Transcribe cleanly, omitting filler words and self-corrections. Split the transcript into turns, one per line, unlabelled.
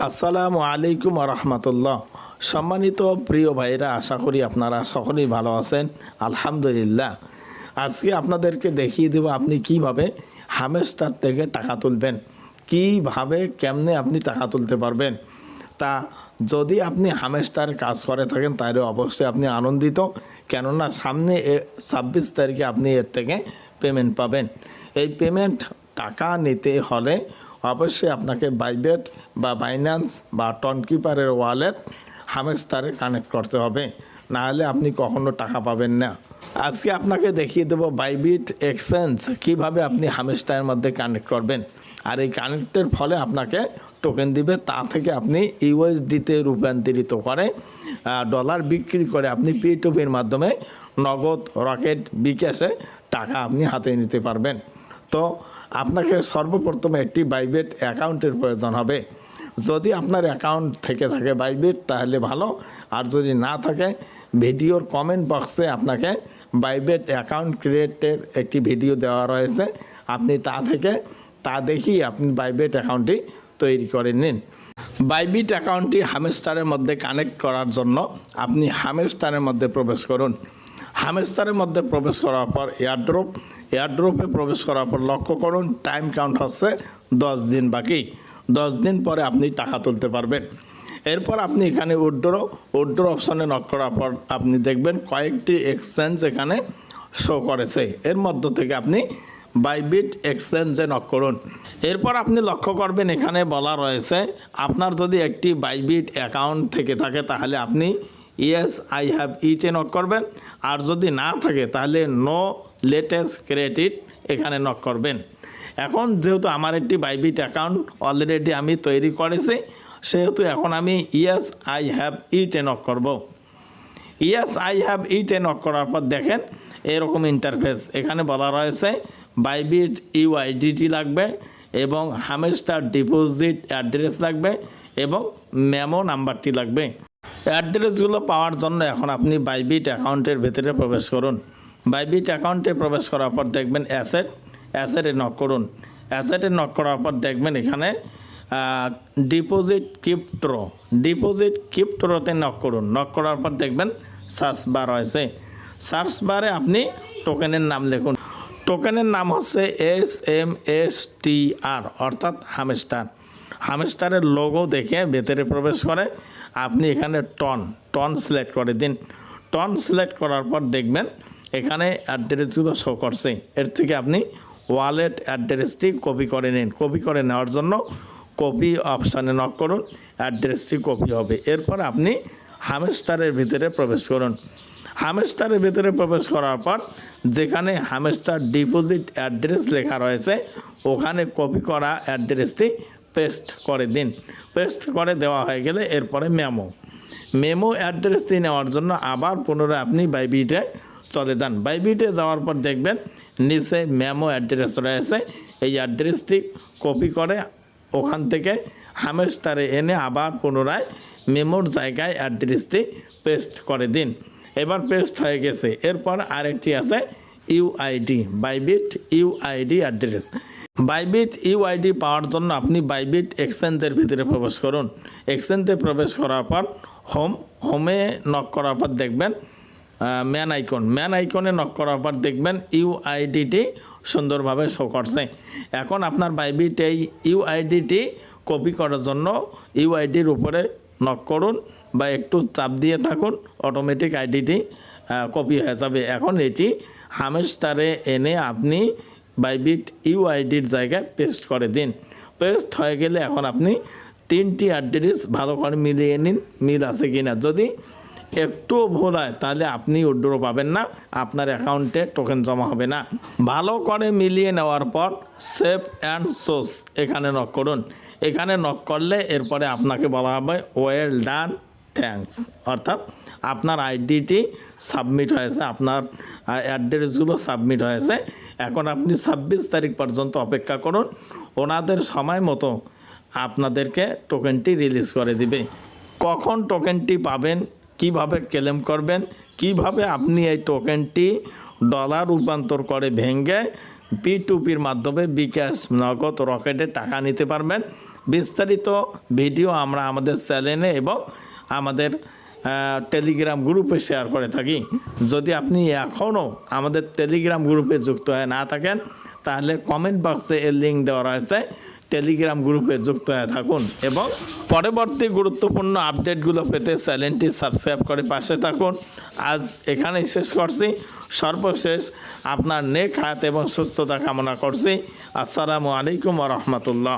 আসসালামু আলাইকুম রহমতুল্লাহ। সম্মানিত প্রিয় ভাইরা, আশা করি আপনারা সকলেই ভালো আছেন। আলহামদুলিল্লাহ। আজকে আপনাদেরকে দেখিয়ে দেব আপনি কিভাবে হামেস্টার থেকে টাকা তুলবেন, কিভাবে কেমনে আপনি টাকা তুলতে পারবেন। তা যদি আপনি হামেস্টার কাজ করে থাকেন তাহলে অবশ্যই আপনি আনন্দিত, কেননা সামনে 26 তারিখে আপনি এর থেকে পেমেন্ট পাবেন। এই পেমেন্ট টাকা নিতে হলে অবশ্যই আপনাকে বাইবেট বা বাইন্যান্স বা টনকিপারের ওয়ালেট হামেস্টারে কানেক্ট করতে হবে, নাহলে আপনি কখনো টাকা পাবেন না। আজকে আপনাকে দেখিয়ে দেব বাইবিট এক্সচেঞ্জ কিভাবে আপনি হামেস্টারের মধ্যে কানেক্ট করবেন। আর এই কানেক্টের ফলে আপনাকে টোকেন দিবে, তা থেকে আপনি ইউএসডিতে রূপান্তরিত করে ডলার বিক্রি করে আপনি P2Pর মাধ্যমে নগদ, রকেট, বিকাশে টাকা আপনি হাতে নিতে পারবেন। তো আপনাকে সর্বপ্রথমে একটি বাইবেট অ্যাকাউন্টের প্রয়োজন হবে। যদি আপনার অ্যাকাউন্ট থেকে থাকে বাইবেট তাহলে ভালো, আর যদি না থাকে ভিডিওর কমেন্ট বক্সে আপনাকে বাইবেট অ্যাকাউন্ট ক্রিয়েটের একটি ভিডিও দেওয়া রয়েছে, আপনি তা দেখিয়ে আপনি বাইবেট অ্যাকাউন্টটি তৈরি করে নিন। বাইবিট অ্যাকাউন্টটি হামেস্টারের মধ্যে কানেক্ট করার জন্য আপনি হামেস্টারের মধ্যে প্রবেশ করুন। হামেস্টারের মধ্যে প্রবেশ করার পর এয়ারড্রপে প্রবেশ করার পর লক্ষ্য করুন টাইম কাউন্ট হচ্ছে 10 দিন বাকি। 10 দিন পরে আপনি টাকা তুলতে পারবেন। এরপর আপনি এখানে উইথড্র অপশনে নক করার পর আপনি দেখবেন কয়েকটি এক্সচেঞ্জ এখানে শো করেছে, এর মধ্য থেকে আপনি বাইবিট এক্সচেঞ্জে নক করুন। এরপর আপনি লক্ষ্য করবেন এখানে বলা রয়েছে আপনার যদি একটি বাইবিট অ্যাকাউন্ট থেকে থাকে তাহলে আপনি ইয়েস আই হ্যাভ ইটে নক করবেন, আর যদি না থাকে তাহলে নো লেটেস্ট ক্রেডিট এখানে নক করবেন। এখন যেহেতু আমার একটি বাইবিট অ্যাকাউন্ট অলরেডি আমি তৈরি করেছি, সেহেতু এখন আমি ইয়েস আই হ্যাভ ইটে নক করব। ইয়েস আই হ্যাভ ইটে নক করার পর দেখেন এরকম ইন্টারফেস এখানে বলা রয়েছে বাইবিট ইউআইডিটি লাগবে এবং হামেস্টার ডিপোজিট অ্যাড্রেস লাগবে এবং মেমো নাম্বারটি লাগবে। অ্যাড্রেসগুলো পাওয়ার জন্য এখন আপনি বাইবিট অ্যাকাউন্টের ভেতরে প্রবেশ করুন। বাইবিট অ্যাকাউন্টে প্রবেশ করার পর দেখবেন অ্যাসেটে নক করুন। অ্যাসেটে নক করার পর দেখবেন এখানে ডিপোজিট ক্রিপ্টোতে নক করুন। নক করার পর দেখবেন সার্চ বার হয়েছে। সার্চ বারে আপনি টোকেনের নাম লিখুন। টোকেনের নাম হচ্ছে SMSTR অর্থাৎ হামেস্টারের লোগো দেখে ভেতরে প্রবেশ করে আপনি এখানে টন সিলেক্ট করে দিন। টন সিলেক্ট করার পর দেখবেন এখানে অ্যাড্রেসগুলো শো করছে, এর থেকে আপনি ওয়ালেট অ্যাড্রেসটি কপি করে নিন। কপি করে নেওয়ার জন্য কপি অপশানে নক করুন, অ্যাড্রেসটি কপি হবে। এরপর আপনি হামেস্টারের ভিতরে প্রবেশ করুন। হামেস্টারের ভিতরে প্রবেশ করার পর যেখানে হামেস্টার ডিপোজিট অ্যাড্রেস লেখা রয়েছে ওখানে কপি করা অ্যাড্রেসটি পেস্ট করে দিন। পেস্ট করে দেওয়া হয়ে গেলে এরপরে মেমো অ্যাড্রেসটি নেওয়ার জন্য আবার পুনরায় আপনি বাইবিটে চলে যান। বাইবিটে যাওয়ার পর দেখবেন নিচে মেমো অ্যাড্রেস রয়েছে, এই অ্যাড্রেসটি কপি করে ওখান থেকে হামেস্টারে এনে আবার পুনরায় মেমোর জায়গায় অ্যাড্রেসটি পেস্ট করে দিন। এবার পেস্ট হয়ে গেছে। এরপর আরেকটি আছে UID, Bybit UID address. Bybit UID পাওয়ার জন্য আপনি বাইবিট এক্সচেঞ্জের ভিতরে প্রবেশ করুন। এক্সচেঞ্জে প্রবেশ করার পর হোমে নক করার পর দেখবেন ম্যান আইকনে নক করার পর দেখবেন ইউআইডিটি সুন্দরভাবে শো করছে। এখন আপনার বাইবিট এই ইউআইডিটি কপি করার জন্য ইউআইডির উপরে নক করুন বা একটু চাপ দিয়ে থাকুন, অটোমেটিক আইডিটি কপি হয়ে যাবে। এখন এটি হামেস্টারে এনে আপনি বাইবিট ইউআইডির জায়গায় পেস্ট করে দিন। পেস্ট হয়ে গেলে এখন আপনি 3টি অ্যাড্রেস ভালো করে মিলিয়ে নিন মিল আছে কিনা। যদি একটু ভুল হয় তাহলে আপনি উইথড্র পাবেন না, আপনার অ্যাকাউন্টে টোকেন জমা হবে না। ভালো করে মিলিয়ে নেওয়ার পর সেভ অ্যান্ড সোর্স এখানে নক করুন। এখানে নক করলে এরপরে আপনাকে বলা হবে ওয়েল ডান, থ্যাঙ্কস, অর্থাৎ আপনার আইডিটি সাবমিট হয়েছে, আপনার অ্যাড্রেসগুলো সাবমিট হয়েছে। এখন আপনি 26 তারিখ পর্যন্ত অপেক্ষা করুন, ওনাদের সময় মতো আপনাদেরকে টোকেনটি রিলিজ করে দিবে। কখন টোকেনটি পাবেন, কিভাবে ক্লেম করবেন, কিভাবে আপনি এই টোকেনটি ডলার রূপান্তর করে ভেঙে P2Pর মাধ্যমে বিকাশ, নগদ, রকেটে টাকা নিতে পারবেন, বিস্তারিত ভিডিও আমরা আমাদের চ্যানেলে এবং আমাদের টেলিগ্রাম গ্রুপে শেয়ার করে থাকি। যদি আপনি এখনও আমাদের টেলিগ্রাম গ্রুপে যুক্ত হয়ে না থাকেন তাহলে কমেন্ট বক্সে এর লিঙ্ক দেওয়া রয়েছে, টেলিগ্রাম গ্রুপে যুক্ত হয়ে থাকুন এবং পরবর্তী গুরুত্বপূর্ণ আপডেটগুলো পেতে চ্যানেলটি সাবস্ক্রাইব করে পাশে থাকুন। আজ এখানেই শেষ করছি। সর্বশেষ আপনার নেক হায়াত এবং সুস্থতা কামনা করছি। আসসালামু আলাইকুম ওয়া রাহমাতুল্লাহ।